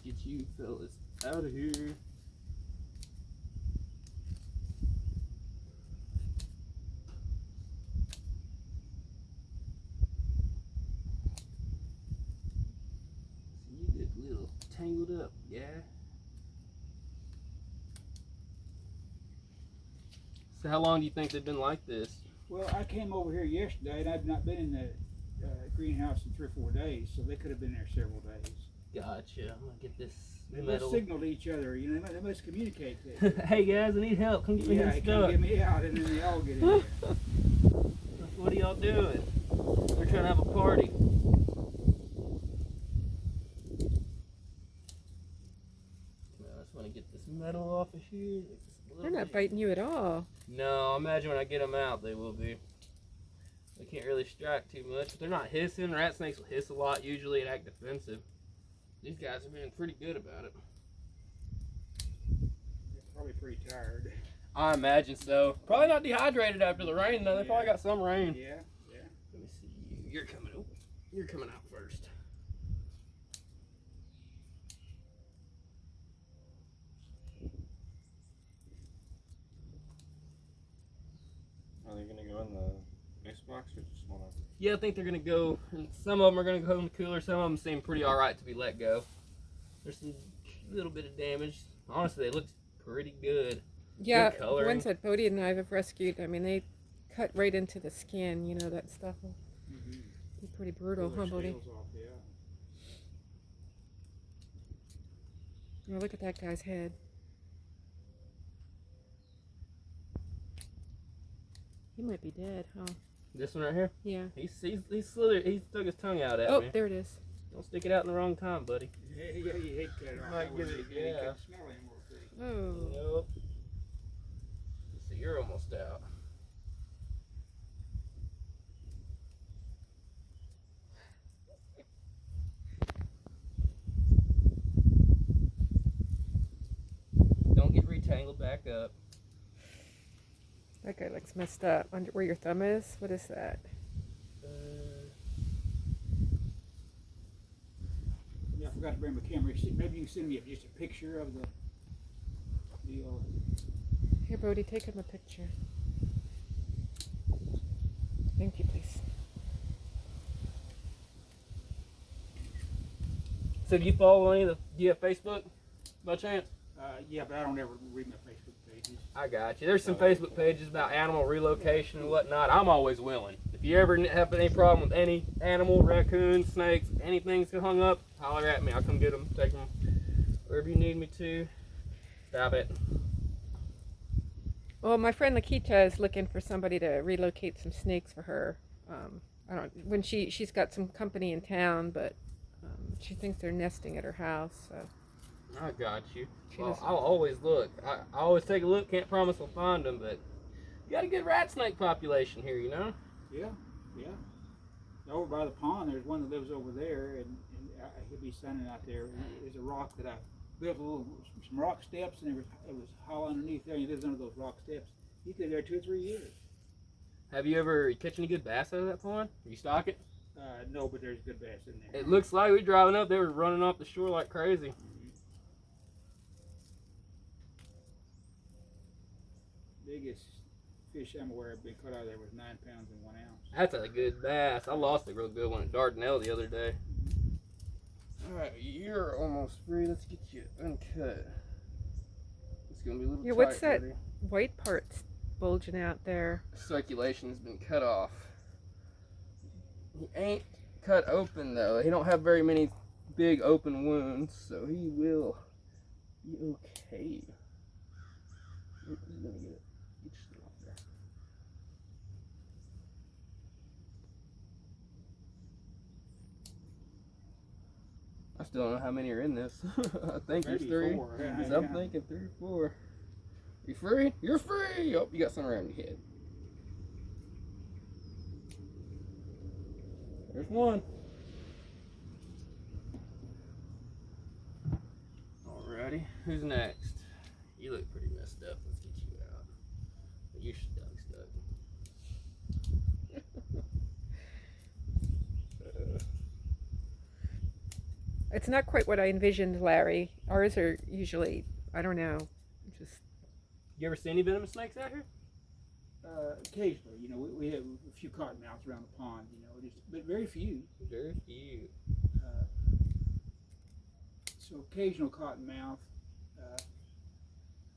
get you fellas out of here. You get a little tangled up, yeah. So how long do you think they've been like this? Well, I came over here yesterday, and I've not been in the greenhouse in 3 or 4 days, so they could have been there several days. Gotcha. I'm gonna get this They metal. must signal to each other, you know, they must communicate. Hey guys, I need help. Come get me Yeah, unstuck. come get me out, and then they all get in there. What are y'all doing? We're trying to have a party. I just want to get this metal off of here. They're not biting you at all. No, I imagine when I get them out, they will be. They can't really strike too much, but they're not hissing. Rat snakes will hiss a lot usually and act defensive. These guys are being pretty good about it. They're probably pretty tired. I imagine so. Probably not dehydrated after the rain though. They probably got some rain. Yeah, yeah. Let me see you. You're coming out first. Are they gonna go in the ice box or just wanna? Yeah, I think they're gonna go. And some of them are gonna go in the cooler. Some of them seem pretty all right to be let go. There's some little bit of damage. Honestly, they look pretty good. Yeah, Good the coloring. ones that Bodie and I have rescued, I mean, they cut right into the skin, you know, that stuff will be pretty brutal, Pull huh, their Bodie? scales off, yeah. Oh, look at that guy's head. He might be dead, huh? This one right here. Yeah. He's slithered. He stuck his tongue out at Oh, me. there it is. Don't stick it out in the wrong time, buddy. Yeah, you hate cut it off. Might give it- You yeah. can smell him more thing. Oh. Yep. So you're almost out. Don't get retangled back up. That guy looks messed up. Under where your thumb is? What is that? Yeah, I forgot to bring my camera. Maybe you can send me just a picture of the deal. Here, Bodie, take him a picture. Thank you, please. So do you follow any of the? Do you have Facebook, by chance? Yeah, but I don't ever read my Facebook pages. I got you. There's some Facebook pages about animal relocation and whatnot. I'm always willing. If you ever have any problem with any animal, raccoons, snakes, anything's hung up, holler at me. I'll come get them, take them wherever you need me to. Stop it. Well, my friend Lakita is looking for somebody to relocate some snakes for her. I don't. When she's got some company in town, but she thinks they're nesting at her house. So. I got you. She Well, doesn't- I'll always look. I always take a look. Can't promise I'll find them, but you got a good rat snake population here, you know? Yeah, yeah. Over by the pond, there's one that lives over there, and he'll be sunning out there. There's a rock that I built some rock steps, and it was hollow underneath there. And he lives under those rock steps. He's lived there 2 or 3 years. Have you ever catch any good bass out of that pond? You stock it? No, but there's good bass in there. It looks like we driving up. They were running off the shore like crazy. Biggest fish I'm aware of being caught out of there was 9 pounds and 1 ounce. That's a good bass. I lost a real good one at Dardanelle the other day. Alright, you're almost free. Let's get you uncut. It's gonna be a little Yeah, tight, what's that? buddy. White part's bulging out there. Circulation has been cut off. He ain't cut open though. He don't have very many big open wounds, so he will be okay. He's gonna get it. Get your stuff off there. I still don't know how many are in this. I think there's Maybe 3. 4, yeah, So I'm yeah. thinking 3 or 4. You free? You're free! Oh, you got some around your head. There's one. Alrighty, who's next? You look pretty messed up. Let's get you out. You're stuck. It's not quite what I envisioned, Larry. Ours are usually, I don't know, just You ever see any venomous snakes out here? Occasionally, you know, we have a few cottonmouths around the pond, you know, just, but very few. Very few. Uh, so occasional cottonmouth.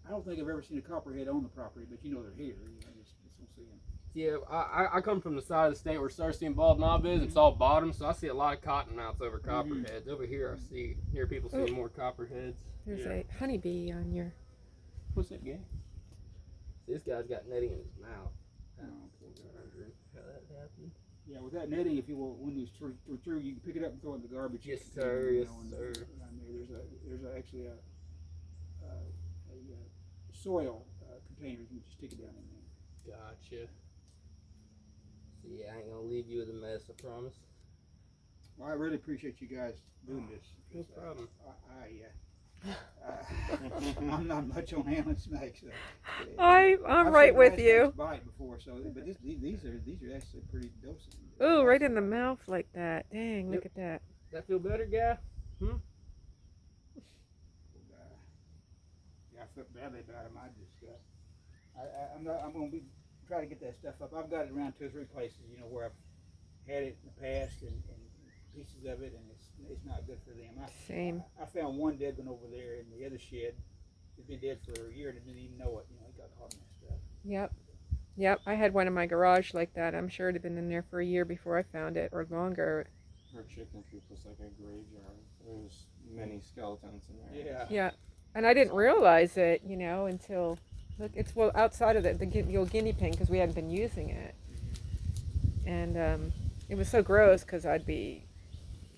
I don't think I've ever seen a copperhead on the property, but you know they're here. You know, just don't see them. Yeah, I come from the side of the state where Cersei and Bald Knob is. It's all bottom, so I see a lot of cottonmouths over copperheads. Over here, I hear people seeing more copperheads. there's a honeybee on your. What's that game? This guy's got netting in his mouth. Oh, How that happened? yeah, with that netting, if you will, when it's through, you can pick it up and throw it in the garbage. Yes, container, sir. you Yes, know, and, sir. there's actually a soil container. You can just stick it down in there. Gotcha. So yeah, I ain't gonna leave you with a mess, I promise. Well, I really appreciate you guys doing this. No problem. I'm not much on handling snakes. I'm I've right seen with rattlesnakes you. Bite before, so but these are actually pretty docile. Ooh, right in the mouth like that. Dang, look Yep. at that. That feel better, guy? Yeah, I feel badly about them. I'm gonna be try to get that stuff up. I've got it around 2 or 3 places, you know, where I've had it in the past and pieces of it, and it's not good for them. Same. I found one dead one over there in the other shed. It's been dead for a year and I didn't even know it. You know, it got caught in that stuff. Yep. Yep, I had one in my garage like that. I'm sure it had been in there for a year before I found it, or longer. Her chicken coop was like a graveyard. There's many skeletons in there. Yeah. Yeah, and I didn't realize it, you know, until look. It's well outside of the old guinea pig because we hadn't been using it, and it was so gross because I'd be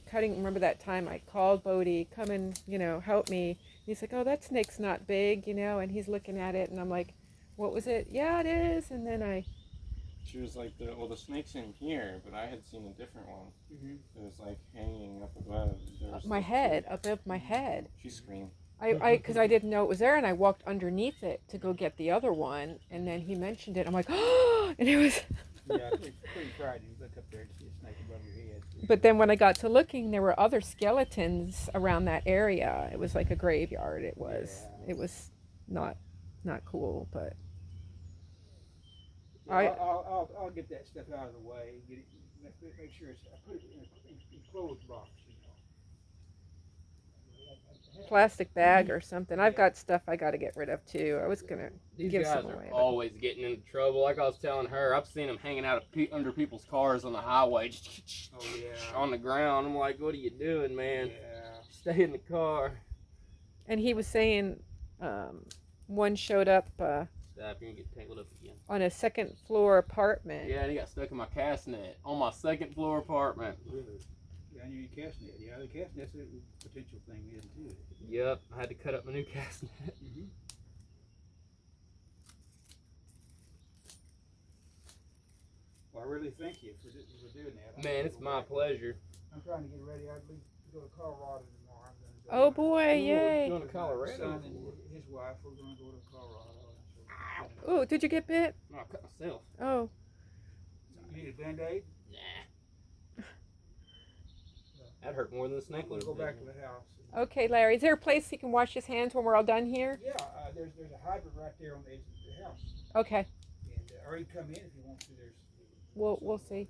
cutting. Remember that time I called Bodie, come and you know help me. He's like, oh, that snake's not big, you know, and he's looking at it, and I'm like, what was it? Yeah, it is. And then She was like, the snake's in here, but I had seen a different one. Mm-hmm. It was like hanging up above. There was my like head above my head. She screamed. Because I didn't know it was there, and I walked underneath it to go get the other one, and then he mentioned it. I'm like, oh, and it was. Yeah, it's pretty frightening. You look up there and see a snake above your head. But then when I got to looking, there were other skeletons around that area. It was like a graveyard. It was. Yeah. It was not cool, but. Yeah, I'll get that stuff out of the way. Get it, make sure I put it in a enclosed box. You know. Plastic bag or something. I've got stuff I got to get rid of too. I was gonna These give guys some are away. always getting into trouble. Like I was telling her, I've seen them hanging out under people's cars on the highway, Oh yeah. on the ground. I'm like, what are you doing, man? Yeah. Stay in the car. And he was saying, one showed up Stop, you can get tangled up again. on a second floor apartment. Yeah, and he got stuck in my cast net on my second floor apartment. Really? Yeah, I knew your cast net. Yeah, the cast net's a potential thing, isn't it? Yep, I had to cut up my new cast net. Mm-hmm. Well, I really thank you for doing that. Man, it's my pleasure. I'm trying to get ready. I'd leave to go to Colorado tomorrow. I'm gonna go Oh boy, Ooh, yay! Going to My Colorado? son and his wife, we're going to go to Colorado. Oh, did you get bit? No, I cut myself. Oh, You need a Band-Aid? Nah. That hurt more than the snake We'll would go have back been. to the house. okay, Larry. Is there a place he can wash his hands when we're all done here? Yeah, there's a hydrant right there on the edge of the house. Okay, And, or you come in if you want to. There's. we'll see.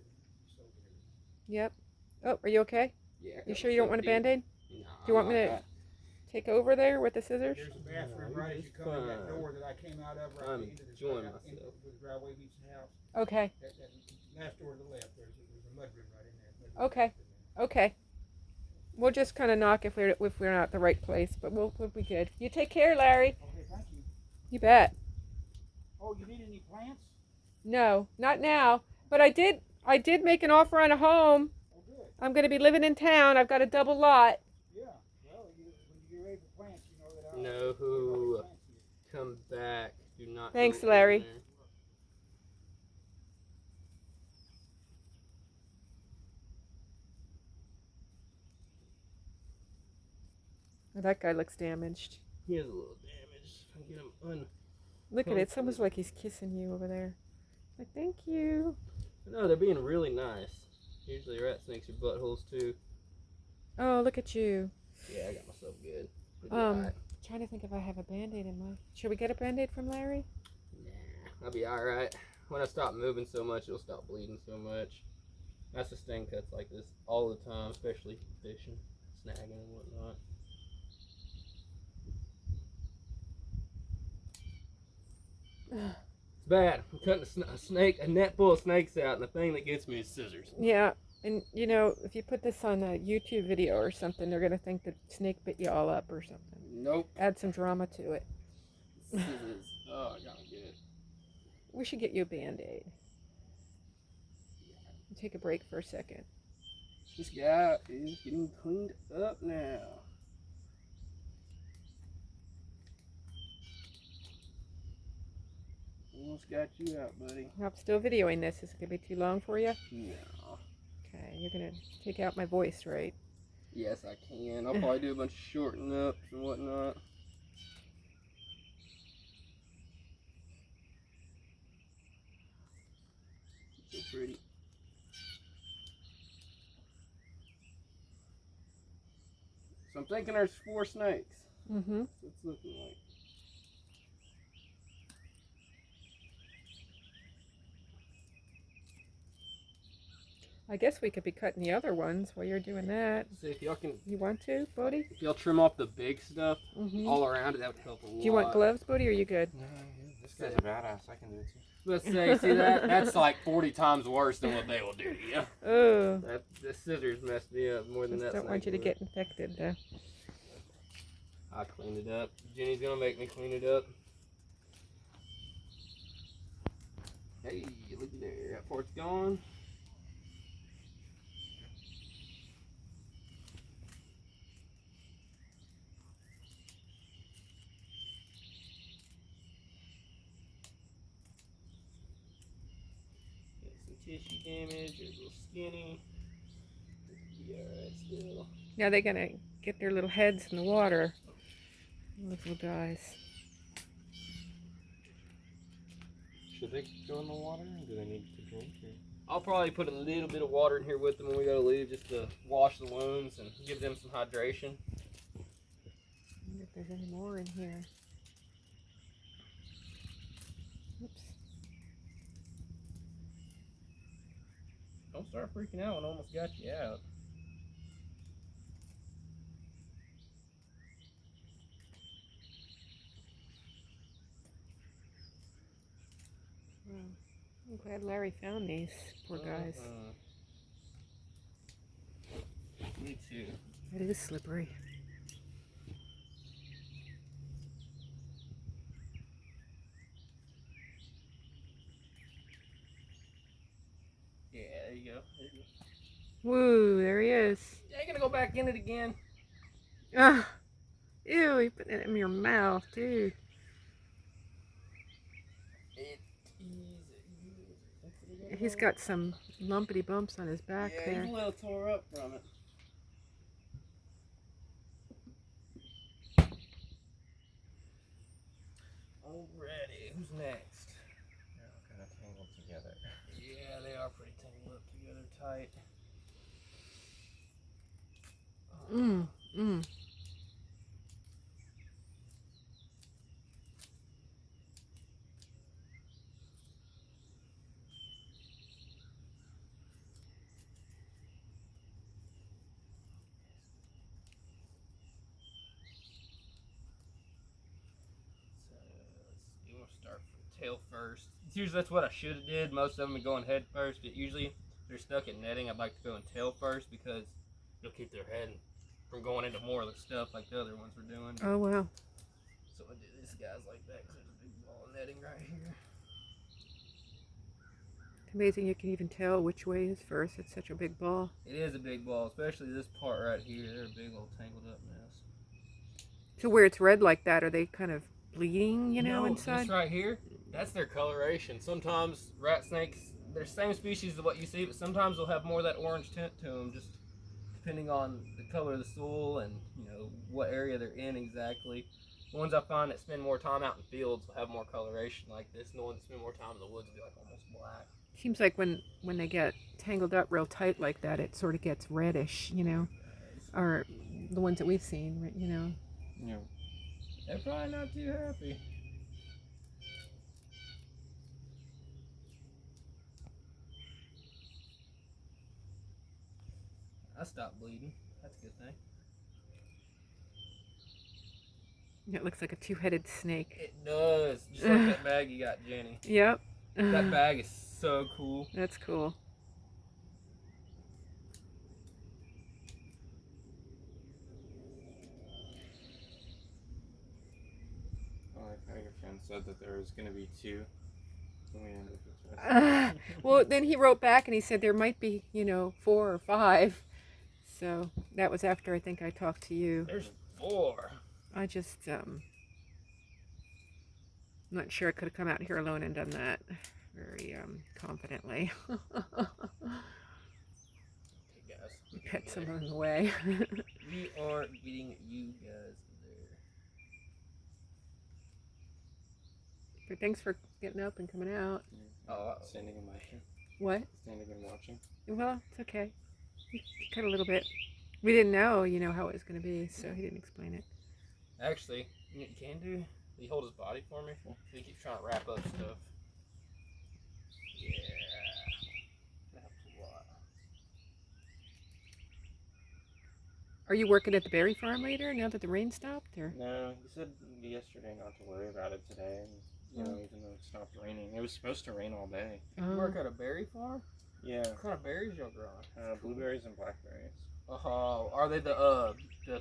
Yep. Oh, are you okay? Yeah, I You cut sure you don't myself want a deep. Band-Aid? Nah, Do you want I'm me not to take over there with the scissors? There's a bathroom No, right as you come in that fine. door that I came out of right I'm into the enjoying into myself. the driveway meets the house. Okay, That last door to the left, there's a mud room right in there. Okay. okay. We'll just kind of knock if we're not at the right place, but we'll be good. You take care, Larry. Okay, thank you. You bet. Oh, you need any plants? No, not now. But I did make an offer on a home. Oh, good. I'm going to be living in town. I've got a double lot. Yeah. Well, when you get ready for plants, you know that I'll. No, who come back. Do not. Thanks, go in Larry. there. Oh, that guy looks damaged. He is a little damaged. I get him Look at it. It's almost like he's kissing you over there. Like, thank you. No, they're being really nice. Usually rat snakes are buttholes too. Oh, look at you. Yeah, I got myself good. Trying to think if I have a Band-Aid in my... Should we get a Band-Aid from Larry? Nah, I'll be alright. When I stop moving so much, it'll stop bleeding so much. I sustain cuts like this all the time, especially fishing, snagging, and whatnot. It's bad. I'm cutting a net full of snakes out, and the thing that gets me is scissors. Yeah, and you know, if you put this on a YouTube video or something, they're gonna think that snake bit you all up or something. Nope. Add some drama to it. Scissors. Oh, I got me good. We should get you a Band-Aid. Take a break for a second. This guy is getting cleaned up now. Almost got you out, buddy. I'm still videoing this. Is it gonna be too long for you? No. Okay, you're gonna take out my voice, right? Yes, I can. I'll probably do a bunch of shorten ups and whatnot. So pretty. So I'm thinking there's 4 snakes. Mm-hmm. That's what it's looking like. I guess we could be cutting the other ones while you're doing that. See if y'all can. You want to, Bodie? If y'all trim off the big stuff Mm-hmm. all around it, that would help a lot. Do you want gloves, Bodie, or are you good? No, this guy's a badass. I can do it too. Let's say, see that? That's like 40 times worse than what they will do to you. Oh. The scissors messed me up more than Just that. don't want you to get infected, though. I cleaned it up. Jenny's gonna make me clean it up. Hey, look at there. That part's gone. Got some tissue damage. There's a little skinny. Be alright still. Now they're gonna get their little heads in the water. Those little guys. Should they go in the water, or do they need to drink? Or? I'll probably put a little bit of water in here with them when we go to leave, just to wash the wounds and give them some hydration. I wonder if there's any more in here. Oops. Don't start freaking out when I almost got you out. Well, I'm glad Larry found these poor guys. Me too. It is slippery. Yeah, there you go. There you go. Woo, there he is. Yeah, you're gonna go back in it again. Ah, ew, you put it in your mouth, too. He's got some lumpity bumps on his back Yeah, there. he's a little tore up from it. Alrighty, who's next? They're all kind of tangled together. Yeah, they are pretty tangled up together tight. Mm. You want to start from tail first. It's usually that's what I should have did. Most of them are going head first, but usually if they're stuck in netting, I'd like to go in tail first because you'll keep their head from going into more of the stuff like the other ones were doing. Oh, wow. So I do this guy's like that because there's a big ball of netting right here. It's amazing you can even tell which way is first. It's such a big ball. It is a big ball, especially this part right here. They're a big old tangled up mess. So where it's red like that, are they kind of bleeding, you know, No, inside? this right here, that's their coloration. Sometimes rat snakes, they're the same species as what you see, but sometimes they'll have more of that orange tint to them, just depending on the color of the soil and, you know, what area they're in exactly. The ones I find that spend more time out in fields will have more coloration like this, and the ones that spend more time in the woods will be like almost black. Seems like when they get tangled up real tight like that, it sort of gets reddish, you know. It's or the ones that we've seen, right, you know. Yeah. They're probably not too happy. I stopped bleeding. That's a good thing. It looks like a two-headed snake. It does. Just like that bag you got, Jenny. Yep. That bag is so cool. That's cool. I like how your friend said that there was going to be 2. And we ended up with just. Well, then he wrote back and he said there might be, 4 or 5. So that was after I think I talked to you. There's 4. I just, not sure I could have come out here alone and done that very confidently. Okay, guys. Pet someone in the way. We are getting you guys there. But thanks for getting up and coming out. Oh, Standing and watching. What? Standing and watching. Well, it's okay. He cut a little bit. We didn't know, how it was going to be, so he didn't explain it. actually, you know what you can do? He hold his body for me. He keeps trying to wrap up stuff. Yeah. That helps a lot. Are you working at the berry farm later now that the rain stopped? Or? No, he said yesterday not to worry about it today. And, even though it stopped raining. It was supposed to rain all day. You work at a berry farm? Yeah. What kind of berries y'all growing? Blueberries and blackberries. Oh, are they the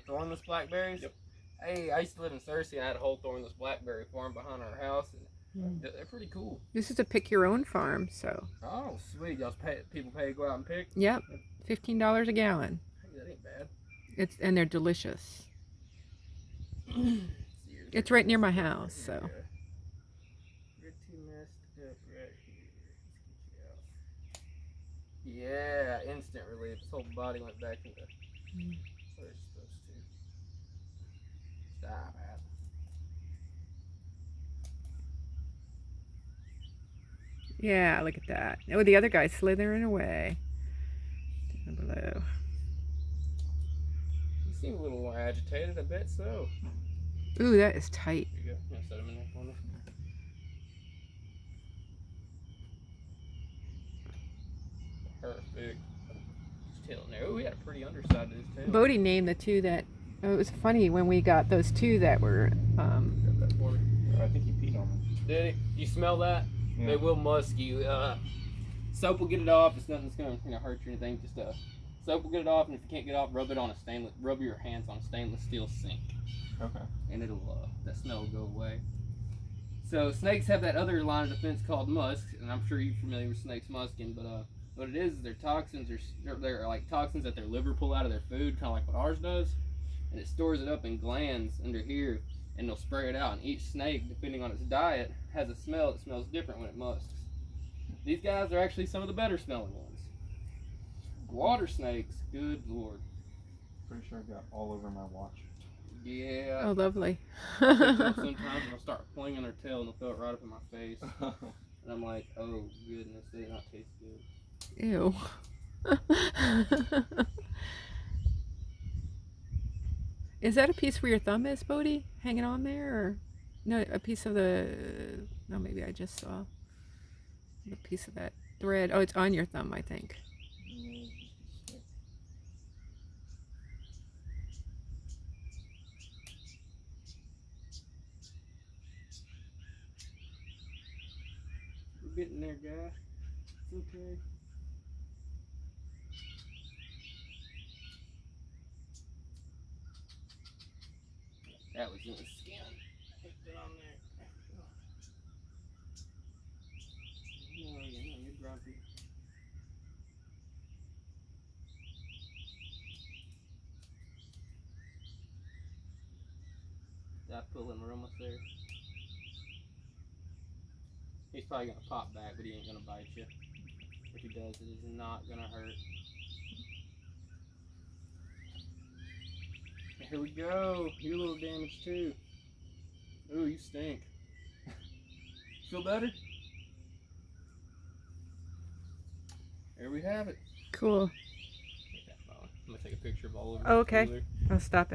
thornless blackberries? Yep. Hey, I used to live in Searcy and I had a whole thornless blackberry farm behind our house. And they're pretty cool. This is a pick your own farm, so. Oh, sweet. People pay to go out and pick? Yep, $15 a gallon. Hey, that ain't bad. And they're delicious. It's right near my house, so. You're too messed up right here. Let's get you out. Yeah, instant relief. His whole body went back into where it's supposed to. Stop it. Yeah, look at that. Oh, the other guy's slithering away. Down below. You seem a little more agitated. I bet so. Ooh, that is tight. Here you go. You want to set him in there for me? Perfect. His tail in there. Oh, he had a pretty underside to his tail. Bodie named the 2 that. Oh, it was funny when we got those 2 that were. Grab that for me. I think he peed on them. Did he? You smell that? Yeah. They will musk you. Soap will get it off. It's nothing that's gonna hurt you or anything. Just soap will get it off, and if you can't get it off, rub your hands on a stainless steel sink. Okay. And it'll that smell will go away. So snakes have that other line of defense called musk, and I'm sure you're familiar with snakes musking, but what it is they're toxins. They're like toxins that their liver pull out of their food, kind of like what ours does, and it stores it up in glands under here, and they'll spray it out. And each snake, depending on its diet, has a smell that smells different when it musks. These guys are actually some of the better smelling ones. Water snakes, good lord. Pretty sure I got all over my watch. Yeah. Oh, lovely. Sometimes they'll start flinging their tail and they'll throw it right up in my face. And I'm like, oh goodness, they do not taste good. Ew. Is that a piece where your thumb is, Bodie? Hanging on there? Or no, a piece of the. No, maybe I just saw a piece of that thread. Oh, it's on your thumb, I think. We're getting there, guys. It's okay. That was in the skin. Put it on there. No, you're grumpy. Did I pull him? We're almost there. He's probably gonna pop back, but he ain't gonna bite you. If he does, it is not gonna hurt. Here we go. You're a little damaged too. Ooh, you stink. Feel better? There we have it. Cool. Get that bone. I'm gonna take a picture of all of them. Oh, okay. I'll stop it.